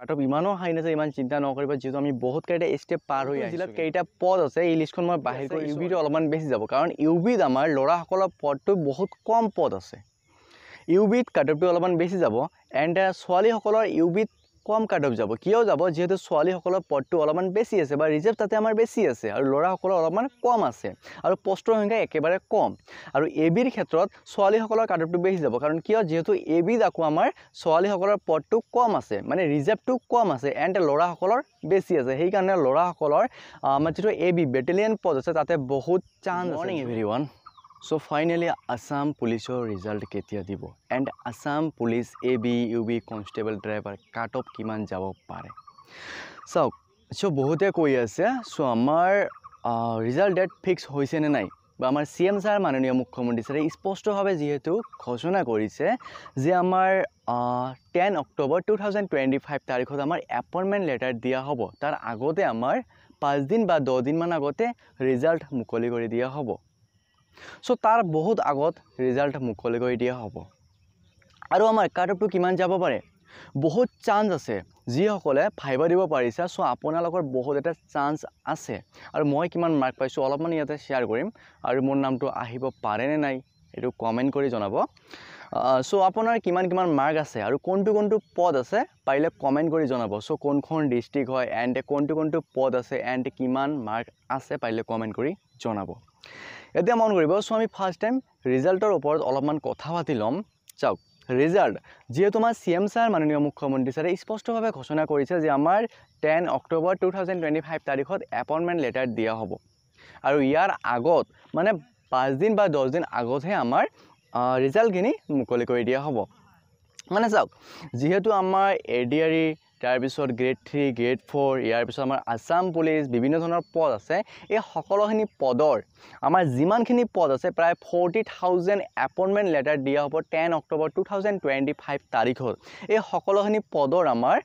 Cut-off ইমানো হাই নাযায়, ইমান চিন্তা নকৰিব, যিহেতু আমি বহুত কেইটা ষ্টেপ পাৰ হৈ জিলাত কেইটা পদ আছে এই লিষ্টখন মই বাহিৰ কৰি ইউবিটো অলপমান বেছি যাব, কাৰণ ইউবিত আমাৰ ল'ৰাসকলৰ পদটো বহুত কম পদ আছে। ইউবিত কাটঅফটো অলপমান বেছি যাব, এণ্ড ছোৱালীসকলৰ ইউবিত কম কাটঅফ যাব। কিয় যাব? যিহেতু ছোৱালীসকলৰ পদটো অলপমান বেছি আছে বা ৰিজাৰ্ভ তাতে আমাৰ বেছি আছে, আৰু ল'ৰাসকলৰ অলপমান কম আছে, আৰু পোষ্টৰ সংখ্যা একেবাৰে কম। আৰু এ বিৰ ক্ষেত্ৰত ছোৱালীসকলৰ কাটঅফটো বেছি যাব, কাৰণ কিয়? যিহেতু এ বিত আকৌ আমাৰ ছোৱালীসকলৰ পদটো কম আছে, মানে ৰিজাৰ্ভটো কম আছে, এণ্ড ল'ৰাসকলৰ বেছি আছে। সেইকাৰণে ল'ৰাসকলৰ আমাৰ যিটো এ বি বেটেলিয়ন পদ আছে তাতে বহুত চান্স আছে। Morning everyone. So finally Assam পুলিচৰ ৰিজাল্ট কেতিয়া দিব, and Assam police A B U B constable driver cut off কিমান যাব পাৰে চাওক। চ' বহুতে কৈ আছে, চ' আমাৰ ৰিজাল্ট ডেট ফিক্স হৈছে নে নাই, বা আমাৰ চি এম ছাৰ মাননীয় মুখ্যমন্ত্ৰী ছাৰে স্পষ্টভাৱে যিহেতু ঘোষণা কৰিছে যে আমাৰ 10 অক্টোবৰ 2025 তাৰিখত আমাৰ এপইণ্টমেণ্ট লেটাৰ দিয়া হ'ব। তাৰ আগতে আমাৰ 5 দিন বা 10 দিনমান আগতে ৰিজাল্ট মুকলি কৰি দিয়া হ'ব। চ' তাৰ বহুত আগত ৰিজাল্ট মুকলি কৰি দিয়া হ'ব। আৰু আমাৰ কাট অফটো কিমান যাব পাৰে, বহুত চান্স আছে। যিসকলে ভাইবা দিব পাৰিছে, চ' আপোনালোকৰ বহুত এটা চান্স আছে। আৰু মই কিমান মাৰ্ক পাইছোঁ অলপমান ইয়াতে শ্বেয়াৰ কৰিম, আৰু মোৰ নামটো আহিব পাৰে নে নাই এইটো কমেণ্ট কৰি জনাব। চ' আপোনাৰ কিমান মাৰ্ক আছে আৰু কোনটো পদ আছে পাৰিলে কমেণ্ট কৰি জনাব। চ' কোনখন ডিষ্ট্ৰিক্ট হয়, এণ্ড কোনটো পদ আছে, এণ্ড কিমান মাৰ্ক আছে পাৰিলে কমেণ্ট কৰি জনাব। এতিয়া মন কৰিব, চ' আমি ফাৰ্ষ্ট টাইম ৰিজাল্টৰ ওপৰত অলপমান কথা পাতি ল'ম। চাওক, ৰিজাল্ট যিহেতু আমাৰ চি এম ছাৰ মাননীয় মুখ্যমন্ত্ৰী ছাৰে স্পষ্টভাৱে ঘোষণা কৰিছে যে আমাৰ 10 অক্টোবৰ 2025 তাৰিখত এপইণ্টমেণ্ট লেটাৰ দিয়া হ'ব। আৰু ইয়াৰ আগত মানে 5 দিন বা 10 দিন আগতহে আমাৰ ৰিজাল্টখিনি মুকলি কৰি দিয়া হ'ব। মানে চাওক, যিহেতু আমাৰ এডিআৰই, তাৰপিছত গ্ৰেড 3, গ্ৰেড 4, ইয়াৰ পিছত আমাৰ আসাম পুলিচ বিভিন্ন ধৰণৰ পদ আছে, এই সকলোখিনি পদৰ আমাৰ যিমানখিনি পদ আছে প্ৰায় 40,000 এপইণ্টমেণ্ট লেটাৰ দিয়া হ'ব 10 অক্টোবৰ 2025 তাৰিখত। এই সকলোখিনি পদৰ আমাৰ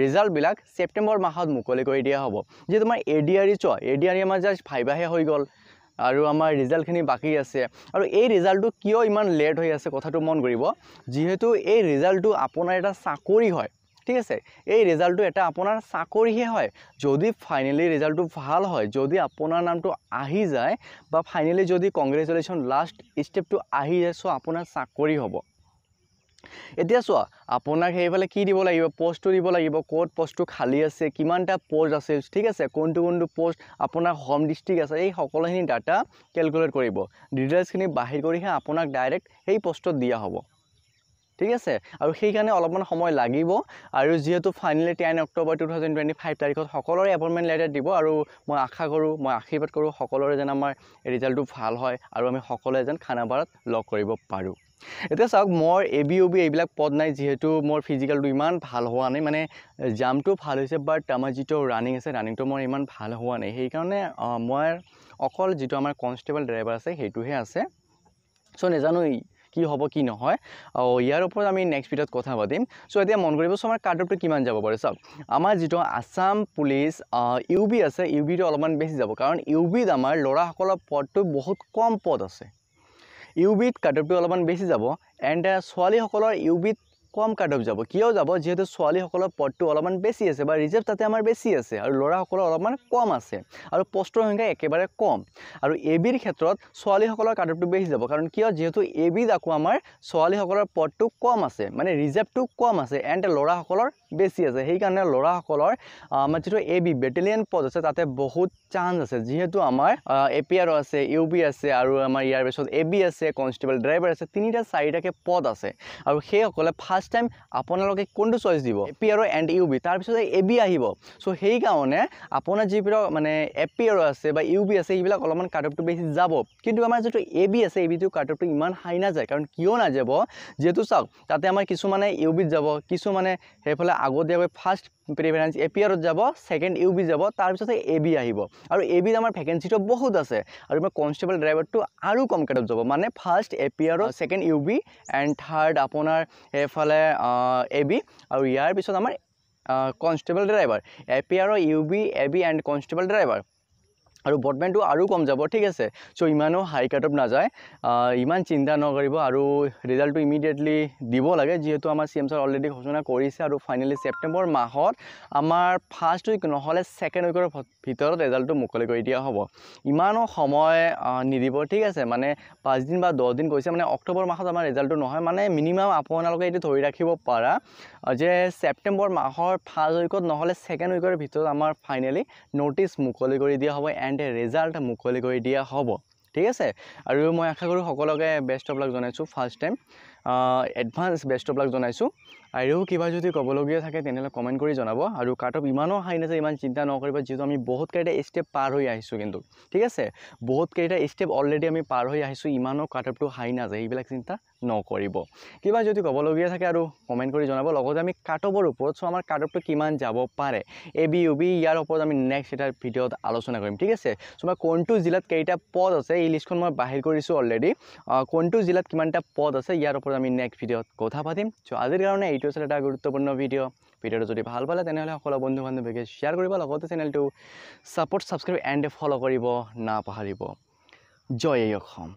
ৰিজাল্টবিলাক ছেপ্টেম্বৰ মাহত মুকলি কৰি দিয়া হ'ব। যিহেতু আমাৰ এডিআৰই আমাৰ জাষ্ট ভাইবাহে হৈ গ'ল, আৰু আমাৰ ৰিজাল্টখিনি বাকী আছে। আৰু এই ৰিজাল্টটো কিয় ইমান লেট হৈ আছে কথাটো মন কৰিব, যিহেতু এই ৰিজাল্টটো আপোনাৰ এটা চাকৰি হয়, ঠিক আছে। এই ৰিজাল্টটো এটা আপোনাৰ চাকৰিহে হয়। যদি ফাইনেলি ৰিজাল্টটো ভাল হয়, যদি আপোনাৰ নামটো আহি যায়, বা ফাইনেলি যদি কংগ্ৰেচুলেশ্যন লাষ্ট ষ্টেপটো আহি যায়, চ' আপোনাৰ চাকৰি হ'ব। এতিয়া চোৱা, আপোনাক সেইফালে কি দিব লাগিব, পোষ্টটো দিব লাগিব, ক'ত পোষ্টটো খালী আছে, কিমানটা পোষ্ট আছে, ঠিক আছে, কোনটো পোষ্ট আপোনাৰ হোম ডিষ্ট্ৰিক্ট আছে, এই সকলোখিনি ডাটা কেলকুলেট কৰিব। ডিটেইলছখিনি বাহিৰ কৰিহে আপোনাক ডাইৰেক্ট সেই পোষ্টত দিয়া হ'ব, ঠিক আছে। আৰু সেইকাৰণে অলপমান সময় লাগিব। আৰু যিহেতু ফাইনেলি 10 অক্টোবৰ 2025 তাৰিখত সকলোৰে এপইণ্টমেণ্ট লেটাৰ দিব, আৰু মই আশা কৰোঁ, মই আশীৰ্বাদ কৰোঁ সকলোৰে যেন আমাৰ ৰিজাল্টটো ভাল হয়, আৰু আমি সকলোৱে যেন খানাপাৰাত লগ কৰিব পাৰোঁ। এতিয়া চাওক, মোৰ এ বি ইউ বি এইবিলাক পদ নাই, যিহেতু মোৰ ফিজিকেলটো ইমান ভাল হোৱা নাই, মানে জাম্পটো ভাল হৈছে, বাট আমাৰ যিটো ৰানিং আছে, ৰানিংটো মোৰ ইমান ভাল হোৱা নাই। সেইকাৰণে মই অকল যিটো আমাৰ কনষ্টেবল ড্ৰাইভাৰ আছে সেইটোহে আছে। চ' নাজানো কি হ'ব কি নহয়, ইয়াৰ ওপৰত আমি নেক্সট ভিডিঅ'ত কথা পাতিম। চ' এতিয়া মন কৰিব, চ' আমাৰ কাট অফটো কিমান যাব পাৰে। চাওক, আমাৰ যিটো আসাম পুলিচ ইউ বি আছে, ইউ বিটো অলপমান বেছি যাব, কাৰণ ইউ বিত আমাৰ ল'ৰাসকলৰ পদটো বহুত কম পদ আছে। ইউ বিত কাট অফটো অলপমান বেছি যাব, এণ্ড ছোৱালীসকলৰ ইউ বিত কম কাট অফ যাব। কিয় যাব? যিহেতু ছোৱালীসকলৰ পদটো অলপমান বেছি আছে, বা ৰিজাৰ্ভ তাতে আমাৰ বেছি আছে, আৰু ল'ৰাসকলৰ অলপমান কম আছে, আৰু পোষ্টৰ সংখ্যা একেবাৰে কম। আৰু এ বিৰ ক্ষেত্ৰত ছোৱালীসকলৰ কাট অফটো বেছি যাব, কাৰণ কিয়? যিহেতু এ বিত আকৌ আমাৰ ছোৱালীসকলৰ পদটো কম আছে, মানে ৰিজাৰ্ভটো কম আছে, এণ্ড ল'ৰাসকলৰ বেছি আছে। সেইকাৰণে ল'ৰাসকলৰ আমাৰ যিটো এ বি বেটেলিয়ন পদ আছে তাতে বহুত চান্স আছে। যিহেতু আমাৰ এ পি আৰ আছে, ইউ বি আছে, আৰু আমাৰ ইয়াৰ পিছত এ বি আছে, কনষ্টেবল ড্ৰাইভাৰ আছে, 3-4টাকৈ পদ আছে। আৰু সেইসকলে ফাৰ্ষ্ট টাইম আপোনালোকে কোনটো চইচ দিব, A P R and U B, তাৰপিছত এ বি আহিব। চ' সেইকাৰণে আপোনাৰ যিবিলাক মানে এ পি আৰ আছে বা ইউ বি আছে, এইবিলাক অলপমান কাট অফটো বেছি যাব। কিন্তু আমাৰ যিটো এ বি আছে, এ বিটো কাট অফটো ইমান হাই নাযায়। কাৰণ কিয় নাযাব? যিহেতু চাওক, তাতে আমাৰ কিছুমানে ইউ বিত যাব, কিছুমানে সেইফালে আগতীয়াকৈ ফাৰ্ষ্ট প্ৰিফাৰেঞ্চ এ পি আৰত যাব, ছেকেণ্ড ইউ বি যাব, তাৰপিছতে এ বি আহিব। আৰু এ বিত আমাৰ ভেকেঞ্চিটো বহুত আছে, আৰু আমাৰ কনষ্টেবল ড্ৰাইভাৰটো আৰু কম কাট অফ যাব, মানে ফাৰ্ষ্ট এ পি আৰত, second U B, and third আপোনাৰ সেইফালে এ বি, আৰু ইয়াৰ পিছত আমাৰ কনষ্টেবল ড্ৰাইভাৰ। এ পি আৰৰ U B, A B and constable driver. আৰু ব্ৰডবেণ্ডটো আৰু কম যাব ঠিক আছে চ' ইমানো হাই কাট অফ নাযায় ইমান চিন্তা নকৰিব আৰু ৰিজাল্টটো ইমিডিয়েটলি দিব লাগে যিহেতু আমাৰ CM ছাৰ অলৰেডি ঘোষণা কৰিছে আৰু ফাইনেলি ছেপ্টেম্বৰ মাহত আমাৰ ফাৰ্ষ্ট উইক নহ'লে ছেকেণ্ড উইকৰ ভিতৰত ৰিজাল্টটো মুকলি কৰি দিয়া হ'ব ইমানো সময় নিদিব ঠিক আছে মানে 5 দিন বা 10 দিন কৈছে মানে অক্টোবৰ মাহত আমাৰ ৰিজাল্টটো নহয় মানে মিনিমাম আপোনালোকে এইটো ধৰি ৰাখিব পাৰা যে ছেপ্টেম্বৰ মাহৰ ফাৰ্ষ্ট উইকত নহ'লে ছেকেণ্ড উইকৰ ভিতৰত আমাৰ ফাইনেলি ন'টিছ মুকলি কৰি দিয়া হ'ব এণ্ড ৰিজাল্ট মুকলি কৰি দিয়া হ'ব ঠিক আছে আৰু মই আশা কৰোঁ সকলোকে বেষ্ট অফ লাক জনাইছোঁ first time advance best of luck জনাইছোঁ আৰু কিবা যদি ক'বলগীয়া থাকে তেনেহ'লে কমেণ্ট কৰি জনাব আৰু কাট অফ ইমানো হাই নাযায় ইমান চিন্তা নকৰিব যিহেতু আমি বহুতকেইটা ষ্টেপ পাৰ হৈ আহিছোঁ কিন্তু ঠিক আছে বহুতকেইটা ষ্টেপ অলৰেডি আমি পাৰ হৈ আহিছোঁ ইমানো কাট অফটো হাই নাযায় এইবিলাক চিন্তা নকৰিব কিবা যদি ক'বলগীয়া থাকে আৰু কমেণ্ট কৰি জনাব লগতে আমি কাট অফৰ ওপৰত চ' আমাৰ কাট অফটো কিমান যাব পাৰে এবি ইউবি ইয়াৰ ওপৰত আমি নেক্সট এটা ভিডিঅ'ত আলোচনা কৰিম ঠিক আছে চ' মই কোনটো জিলাত কেইটা পদ আছে এই লিষ্টখন মই বাহিৰ কৰিছোঁ অলৰেডি কোনটো জিলাত কিমানটা পদ আছে ইয়াৰ ওপৰত আমি নেক্সট ভিডিঅ'ত কথা পাতিম চ' আজিৰ কাৰণে এইটো আছিল এটা গুৰুত্বপূৰ্ণ ভিডিঅ'টো যদি ভাল পালে তেনেহ'লে সকলো বন্ধু বান্ধৱীকে শ্বেয়াৰ কৰিব লগতে চেনেলটো ছাপোৰ্ট ছাবস্ক্ৰাইব এণ্ড ফ'ল' কৰিব নাপাহৰিব জয় অসম